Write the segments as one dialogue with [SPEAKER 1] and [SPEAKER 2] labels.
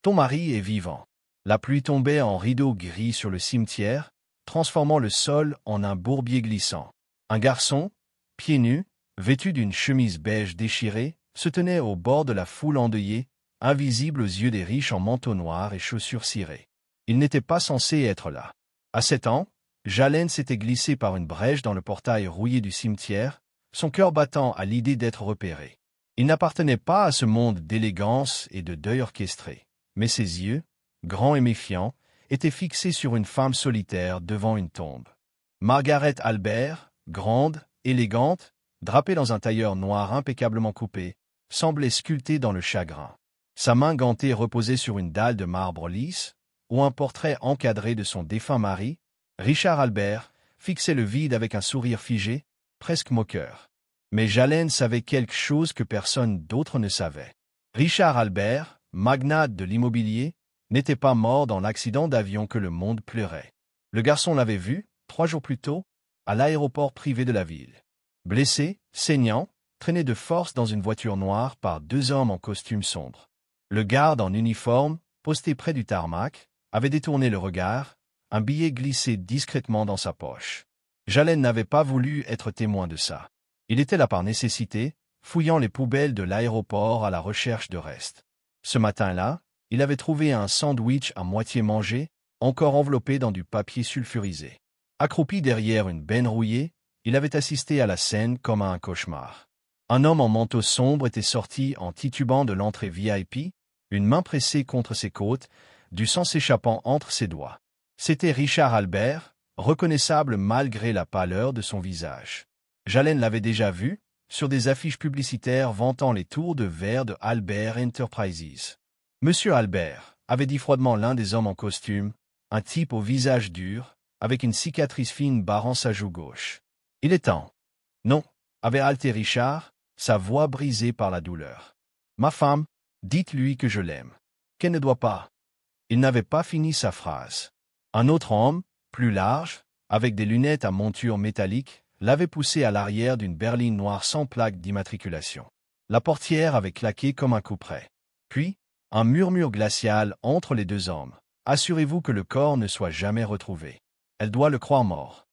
[SPEAKER 1] Ton mari est vivant. La pluie tombait en rideau gris sur le cimetière, transformant le sol en un bourbier glissant. Un garçon, pieds nus, vêtu d'une chemise beige déchirée, se tenait au bord de la foule endeuillée, invisible aux yeux des riches en manteau noir et chaussures cirées. Il n'était pas censé être là. À 7 ans, Jalen s'était glissé par une brèche dans le portail rouillé du cimetière, son cœur battant à l'idée d'être repéré. Il n'appartenait pas à ce monde d'élégance et de deuil orchestré, mais ses yeux, grands et méfiants, étaient fixés sur une femme solitaire devant une tombe. Margaret Albert, grande, élégante, drapée dans un tailleur noir impeccablement coupé, semblait sculptée dans le chagrin. Sa main gantée reposait sur une dalle de marbre lisse, où un portrait encadré de son défunt mari, Richard Albert, fixait le vide avec un sourire figé, presque moqueur. Mais Jalen savait quelque chose que personne d'autre ne savait. Richard Albert, magnate de l'immobilier, n'était pas mort dans l'accident d'avion que le monde pleurait. Le garçon l'avait vu, 3 jours plus tôt, à l'aéroport privé de la ville. Blessé, saignant, traîné de force dans une voiture noire par 2 hommes en costume sombre. Le garde en uniforme, posté près du tarmac, avait détourné le regard, un billet glissé discrètement dans sa poche. Jalen n'avait pas voulu être témoin de ça. Il était là par nécessité, fouillant les poubelles de l'aéroport à la recherche de restes. Ce matin-là, il avait trouvé un sandwich à moitié mangé, encore enveloppé dans du papier sulfurisé. Accroupi derrière une benne rouillée, il avait assisté à la scène comme à un cauchemar. Un homme en manteau sombre était sorti en titubant de l'entrée VIP, une main pressée contre ses côtes, du sang s'échappant entre ses doigts. C'était Richard Albert, reconnaissable malgré la pâleur de son visage. Jalen l'avait déjà vu, sur des affiches publicitaires vantant les tours de verre de Albert Enterprises. Monsieur Albert, avait dit froidement l'un des hommes en costume, un type au visage dur, avec une cicatrice fine barrant sa joue gauche. Il est temps. Non, avait haleté Richard, sa voix brisée par la douleur. Ma femme, dites-lui que je l'aime. Qu'elle ne doit pas. Il n'avait pas fini sa phrase. Un autre homme, plus large, avec des lunettes à monture métallique, l'avait poussé à l'arrière d'une berline noire sans plaque d'immatriculation. La portière avait claqué comme un couperet. Puis, un murmure glacial entre les 2 hommes. Assurez-vous que le corps ne soit jamais retrouvé. Elle doit le croire mort.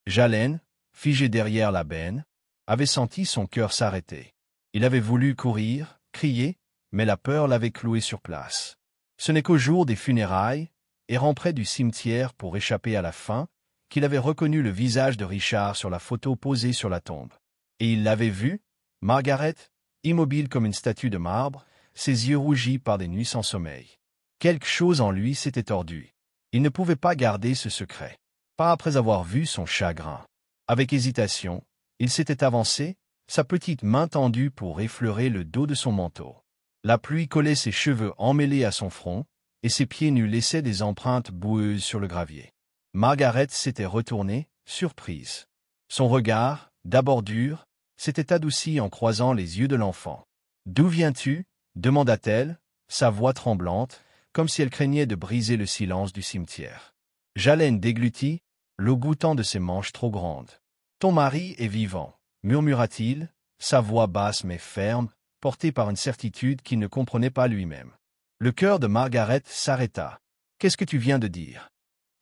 [SPEAKER 1] Jalen, figé derrière la benne, avait senti son cœur s'arrêter. Il avait voulu courir, crier, mais la peur l'avait cloué sur place. Ce n'est qu'au jour des funérailles, errant près du cimetière pour échapper à la faim, qu'il avait reconnu le visage de Richard sur la photo posée sur la tombe. Et il l'avait vu, Margaret, immobile comme une statue de marbre, ses yeux rougis par des nuits sans sommeil. Quelque chose en lui s'était tordu. Il ne pouvait pas garder ce secret. Pas après avoir vu son chagrin. Avec hésitation, il s'était avancé, sa petite main tendue pour effleurer le dos de son manteau. La pluie collait ses cheveux emmêlés à son front, et ses pieds nus laissaient des empreintes boueuses sur le gravier. Margaret s'était retournée, surprise. Son regard, d'abord dur, s'était adouci en croisant les yeux de l'enfant. « D'où viens-tu » demanda-t-elle, sa voix tremblante, comme si elle craignait de briser le silence du cimetière. Jalen déglutit, l'eau goûtant de ses manches trop grandes. « Ton mari est vivant » murmura-t-il, sa voix basse mais ferme, portée par une certitude qu'il ne comprenait pas lui-même. Le cœur de Margaret s'arrêta. « Qu'est-ce que tu viens de dire »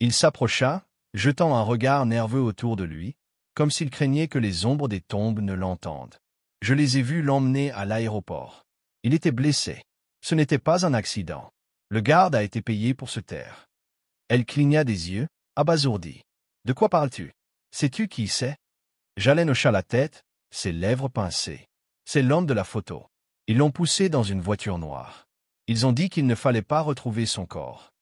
[SPEAKER 1] Il s'approcha, jetant un regard nerveux autour de lui, comme s'il craignait que les ombres des tombes ne l'entendent. « Je les ai vus l'emmener à l'aéroport. Il était blessé. Ce n'était pas un accident. Le garde a été payé pour se taire. » Elle cligna des yeux, abasourdie. « De quoi parles-tu? Sais-tu qui c'est » Jalen hocha la tête, ses lèvres pincées. « C'est l'homme de la photo. Ils l'ont poussé dans une voiture noire. Ils ont dit qu'il ne fallait pas retrouver son corps. »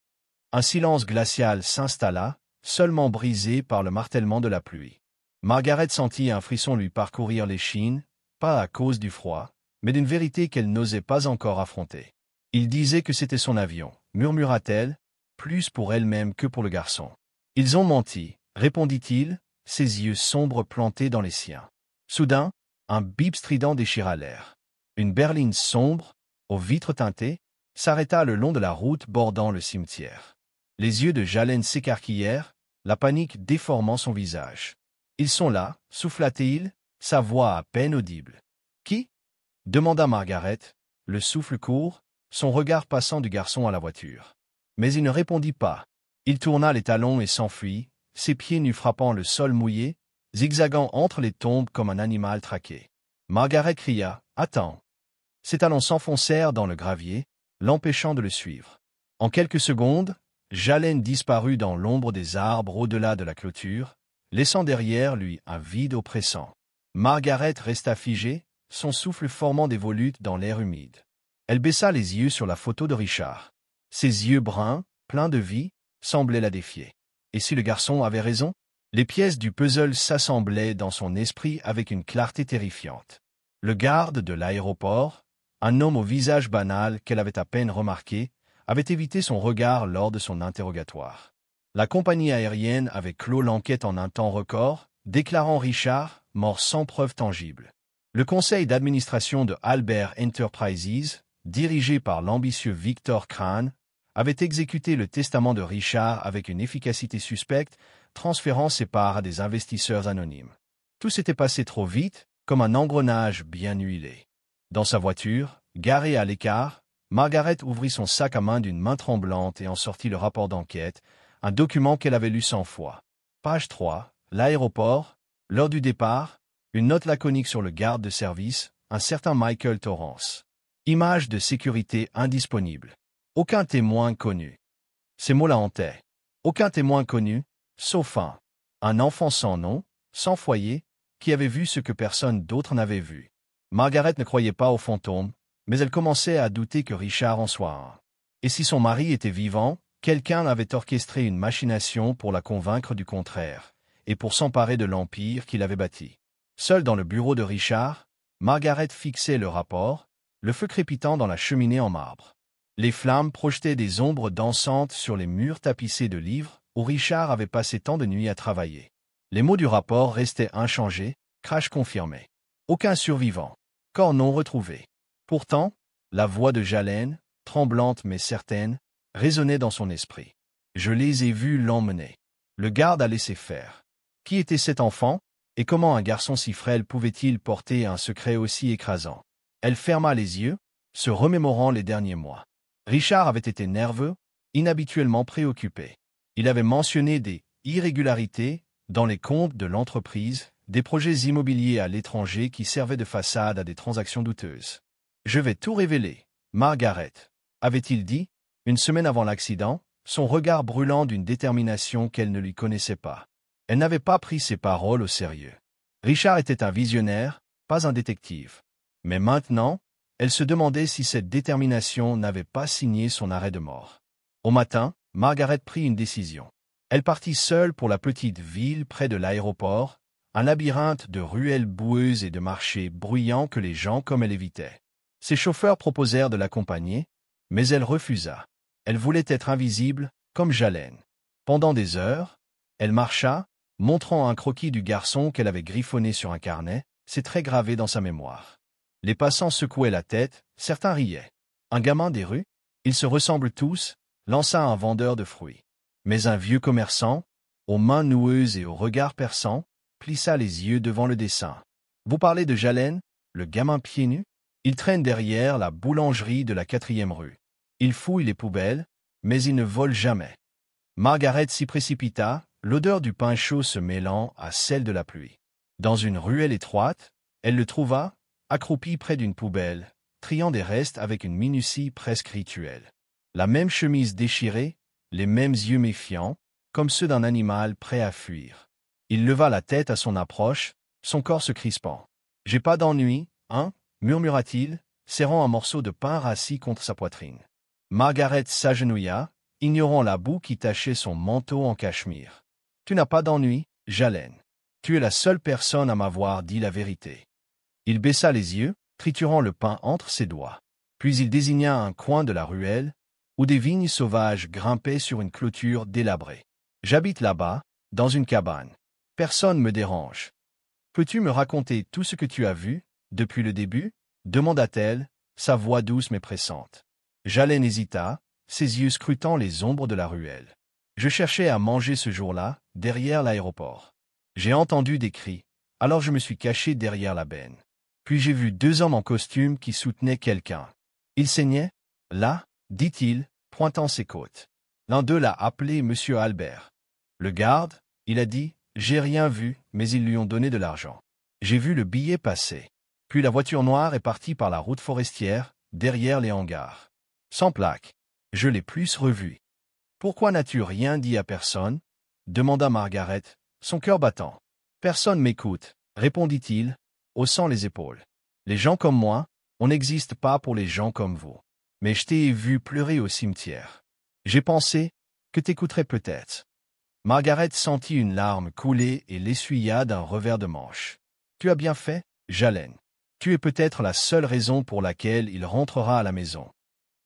[SPEAKER 1] Un silence glacial s'installa, seulement brisé par le martèlement de la pluie. Margaret sentit un frisson lui parcourir l'échine, pas à cause du froid, mais d'une vérité qu'elle n'osait pas encore affronter. « Il disait que c'était son avion, » murmura-t-elle, plus pour elle-même que pour le garçon. « Ils ont menti, » répondit-il, ses yeux sombres plantés dans les siens. Soudain, un bip strident déchira l'air. Une berline sombre, aux vitres teintées, s'arrêta le long de la route bordant le cimetière. Les yeux de Jalen s'écarquillèrent, la panique déformant son visage. « Ils sont là, » souffla-t-il, sa voix à peine audible. « Qui » demanda Margaret, le souffle court, son regard passant du garçon à la voiture. Mais il ne répondit pas. Il tourna les talons et s'enfuit, ses pieds nus frappant le sol mouillé, zigzagant entre les tombes comme un animal traqué. Margaret cria « Attends !» Ses talons s'enfoncèrent dans le gravier, l'empêchant de le suivre. En quelques secondes, Jalen disparut dans l'ombre des arbres au-delà de la clôture, laissant derrière lui un vide oppressant. Margaret resta figée, son souffle formant des volutes dans l'air humide. Elle baissa les yeux sur la photo de Richard. Ses yeux bruns, pleins de vie, semblaient la défier. Et si le garçon avait raison? Les pièces du puzzle s'assemblaient dans son esprit avec une clarté terrifiante. Le garde de l'aéroport, un homme au visage banal qu'elle avait à peine remarqué, avait évité son regard lors de son interrogatoire. La compagnie aérienne avait clos l'enquête en un temps record, déclarant Richard mort sans preuve tangible. Le conseil d'administration de Albert Enterprises, dirigé par l'ambitieux Victor Crane, avait exécuté le testament de Richard avec une efficacité suspecte, transférant ses parts à des investisseurs anonymes. Tout s'était passé trop vite, comme un engrenage bien huilé. Dans sa voiture, garée à l'écart, Margaret ouvrit son sac à main d'une main tremblante et en sortit le rapport d'enquête, un document qu'elle avait lu 100 fois. Page 3, l'aéroport, l'heure du départ, une note laconique sur le garde de service, un certain Michael Torrance. Image de sécurité indisponible. Aucun témoin connu. Ces mots la hantaient. Aucun témoin connu, sauf un enfant sans nom, sans foyer, qui avait vu ce que personne d'autre n'avait vu. Margaret ne croyait pas aux fantômes, mais elle commençait à douter que Richard en soit un. Et si son mari était vivant, quelqu'un avait orchestré une machination pour la convaincre du contraire, et pour s'emparer de l'empire qu'il avait bâti. Seule dans le bureau de Richard, Margaret fixait le rapport, le feu crépitant dans la cheminée en marbre. Les flammes projetaient des ombres dansantes sur les murs tapissés de livres où Richard avait passé tant de nuits à travailler. Les mots du rapport restaient inchangés, crash confirmé. Aucun survivant. Corps non retrouvé. Pourtant, la voix de Jalen, tremblante mais certaine, résonnait dans son esprit. Je les ai vus l'emmener. Le garde a laissé faire. Qui était cet enfant, et comment un garçon si frêle pouvait-il porter un secret aussi écrasant? Elle ferma les yeux, se remémorant les derniers mois. Richard avait été nerveux, inhabituellement préoccupé. Il avait mentionné des irrégularités dans les comptes de l'entreprise, des projets immobiliers à l'étranger qui servaient de façade à des transactions douteuses. « Je vais tout révéler, Margaret », avait-il dit, une semaine avant l'accident, son regard brûlant d'une détermination qu'elle ne lui connaissait pas. Elle n'avait pas pris ses paroles au sérieux. Richard était un visionnaire, pas un détective. Mais maintenant, elle se demandait si cette détermination n'avait pas signé son arrêt de mort. Au matin, Margaret prit une décision. Elle partit seule pour la petite ville près de l'aéroport, un labyrinthe de ruelles boueuses et de marchés bruyants que les gens comme elle évitaient. Ses chauffeurs proposèrent de l'accompagner, mais elle refusa. Elle voulait être invisible, comme Jalen. Pendant des heures, elle marcha, montrant un croquis du garçon qu'elle avait griffonné sur un carnet, c'est très gravé dans sa mémoire. Les passants secouaient la tête, certains riaient. Un gamin des rues, ils se ressemblent tous, lança un vendeur de fruits. Mais un vieux commerçant, aux mains noueuses et au regard perçant, plissa les yeux devant le dessin. Vous parlez de Jalen, le gamin pieds nus? Il traîne derrière la boulangerie de la 4e rue. Il fouille les poubelles, mais il ne vole jamais. Margaret s'y précipita, l'odeur du pain chaud se mêlant à celle de la pluie. Dans une ruelle étroite, elle le trouva, accroupi près d'une poubelle, triant des restes avec une minutie presque rituelle. La même chemise déchirée, les mêmes yeux méfiants, comme ceux d'un animal prêt à fuir. Il leva la tête à son approche, son corps se crispant. « J'ai pas d'ennui, hein ?» murmura-t-il, serrant un morceau de pain rassis contre sa poitrine. Margaret s'agenouilla, ignorant la boue qui tachait son manteau en cachemire. « Tu n'as pas d'ennui, Jalen. Tu es la seule personne à m'avoir dit la vérité. » Il baissa les yeux, triturant le pain entre ses doigts. Puis il désigna un coin de la ruelle, où des vignes sauvages grimpaient sur une clôture délabrée. « J'habite là-bas, dans une cabane. Personne me dérange. Peux-tu me raconter tout ce que tu as vu, depuis le début ?» demanda-t-elle, sa voix douce mais pressante. Jalen hésita, ses yeux scrutant les ombres de la ruelle. « Je cherchais à manger ce jour-là, derrière l'aéroport. J'ai entendu des cris, alors je me suis caché derrière la benne. Puis j'ai vu 2 hommes en costume qui soutenaient quelqu'un. Ils saignaient, Là, dit-il, pointant ses côtes. L'un d'eux l'a appelé Monsieur Albert. Le garde, il a dit, j'ai rien vu, mais ils lui ont donné de l'argent. J'ai vu le billet passer. Puis la voiture noire est partie par la route forestière, derrière les hangars. Sans plaque. Je l'ai plus revu. Pourquoi n'as-tu rien dit à personne? Demanda Margaret, son cœur battant. Personne m'écoute, répondit-il, haussant les épaules. Les gens comme moi, on n'existe pas pour les gens comme vous. Mais je t'ai vu pleurer au cimetière. J'ai pensé que t'écouterais peut-être. Margaret sentit une larme couler et l'essuya d'un revers de manche. Tu as bien fait, Jalen. Tu es peut-être la seule raison pour laquelle il rentrera à la maison.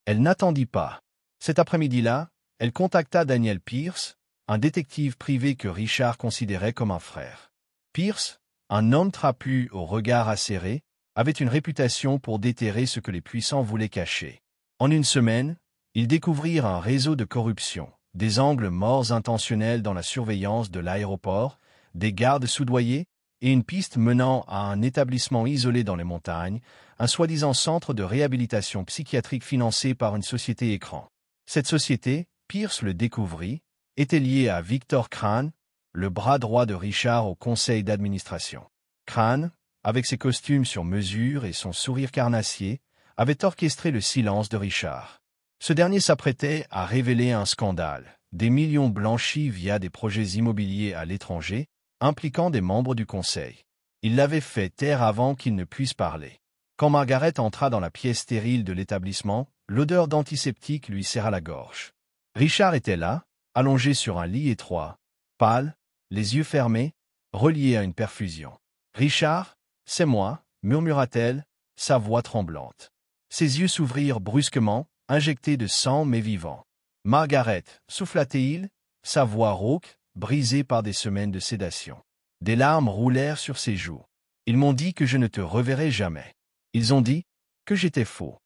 [SPEAKER 1] Elle n'attendit pas. Cet après-midi-là, elle contacta Daniel Pierce, un détective privé que Richard considérait comme un frère. Pierce, un homme trapu au regard acéré, avait une réputation pour déterrer ce que les puissants voulaient cacher. En une semaine, ils découvrirent un réseau de corruption, des angles morts intentionnels dans la surveillance de l'aéroport, des gardes soudoyés, et une piste menant à un établissement isolé dans les montagnes, un soi-disant centre de réhabilitation psychiatrique financé par une société écran. Cette société, Pierce le découvrit, était liée à Victor Crane, le bras droit de Richard au conseil d'administration. Crane, avec ses costumes sur mesure et son sourire carnassier, avait orchestré le silence de Richard. Ce dernier s'apprêtait à révéler un scandale, des millions blanchis via des projets immobiliers à l'étranger, impliquant des membres du conseil. Il l'avait fait taire avant qu'il ne puisse parler. Quand Margaret entra dans la pièce stérile de l'établissement, l'odeur d'antiseptique lui serra la gorge. Richard était là, allongé sur un lit étroit, pâle, les yeux fermés, relié à une perfusion. « Richard, c'est moi, murmura-t-elle, sa voix tremblante. Ses yeux s'ouvrirent brusquement, injectés de sang mais vivants. « Margaret, souffla-t-il, sa voix rauque, brisée par des semaines de sédation. Des larmes roulèrent sur ses joues. Ils m'ont dit que je ne te reverrai jamais. Ils ont dit que j'étais faux.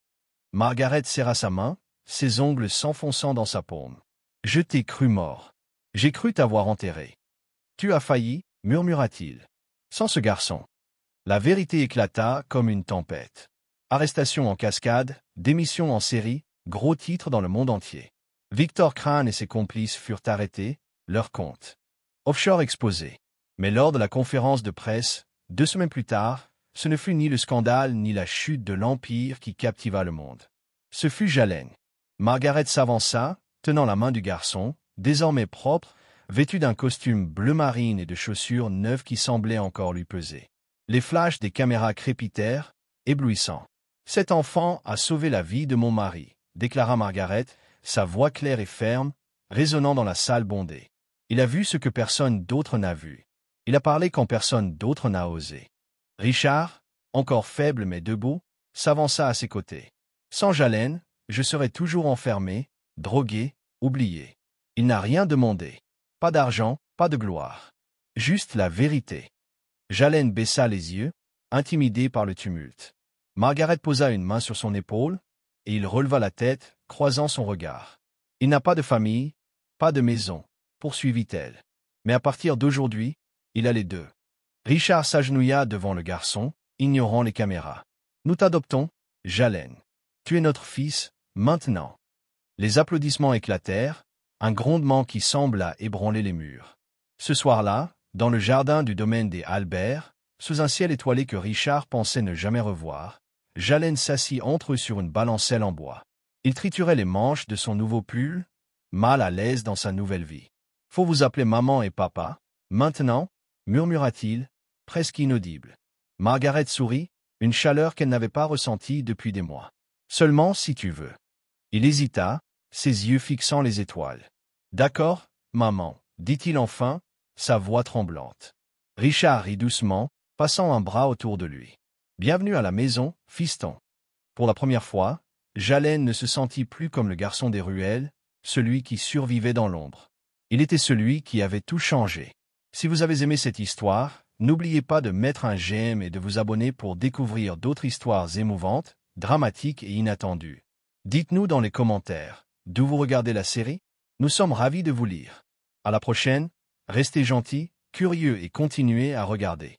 [SPEAKER 1] Margaret serra sa main, ses ongles s'enfonçant dans sa paume. Je t'ai cru mort. J'ai cru t'avoir enterré. Tu as failli, murmura-t-il. Sans ce garçon. La vérité éclata comme une tempête. Arrestation en cascade, démission en série, gros titre dans le monde entier. Victor Crane et ses complices furent arrêtés, leur compte offshore exposé. Mais lors de la conférence de presse, 2 semaines plus tard, ce ne fut ni le scandale ni la chute de l'Empire qui captiva le monde. Ce fut Jalen. Margaret s'avança, tenant la main du garçon, désormais propre, vêtu d'un costume bleu marine et de chaussures neuves qui semblaient encore lui peser. Les flashs des caméras crépitèrent, éblouissants. « Cet enfant a sauvé la vie de mon mari », déclara Margaret, sa voix claire et ferme, résonnant dans la salle bondée. Il a vu ce que personne d'autre n'a vu. Il a parlé quand personne d'autre n'a osé. Richard, encore faible mais debout, s'avança à ses côtés. Sans Jalen, je serais toujours enfermé, drogué, oublié. Il n'a rien demandé. Pas d'argent, pas de gloire. Juste la vérité. Jalen baissa les yeux, intimidé par le tumulte. Margaret posa une main sur son épaule, et il releva la tête, croisant son regard. Il n'a pas de famille, pas de maison, poursuivit-elle. Mais à partir d'aujourd'hui, il a les deux. Richard s'agenouilla devant le garçon, ignorant les caméras. Nous t'adoptons, Jalen. Tu es notre fils, maintenant. Les applaudissements éclatèrent, un grondement qui sembla ébranler les murs. Ce soir-là, dans le jardin du domaine des Albert, sous un ciel étoilé que Richard pensait ne jamais revoir, Jalen s'assit entre eux sur une balancelle en bois. Il triturait les manches de son nouveau pull, mal à l'aise dans sa nouvelle vie. « Faut vous appeler maman et papa, maintenant ?» murmura-t-il, presque inaudible. Margaret sourit, une chaleur qu'elle n'avait pas ressentie depuis des mois. « Seulement si tu veux. » Il hésita, ses yeux fixant les étoiles. « D'accord, maman, » dit-il enfin, sa voix tremblante. Richard rit doucement, passant un bras autour de lui. « Bienvenue à la maison, fiston. » Pour la première fois, Jalen ne se sentit plus comme le garçon des ruelles, celui qui survivait dans l'ombre. Il était celui qui avait tout changé. Si vous avez aimé cette histoire, n'oubliez pas de mettre un j'aime et de vous abonner pour découvrir d'autres histoires émouvantes, dramatiques et inattendues. Dites-nous dans les commentaires, d'où vous regardez la série. Nous sommes ravis de vous lire. À la prochaine, restez gentils, curieux et continuez à regarder.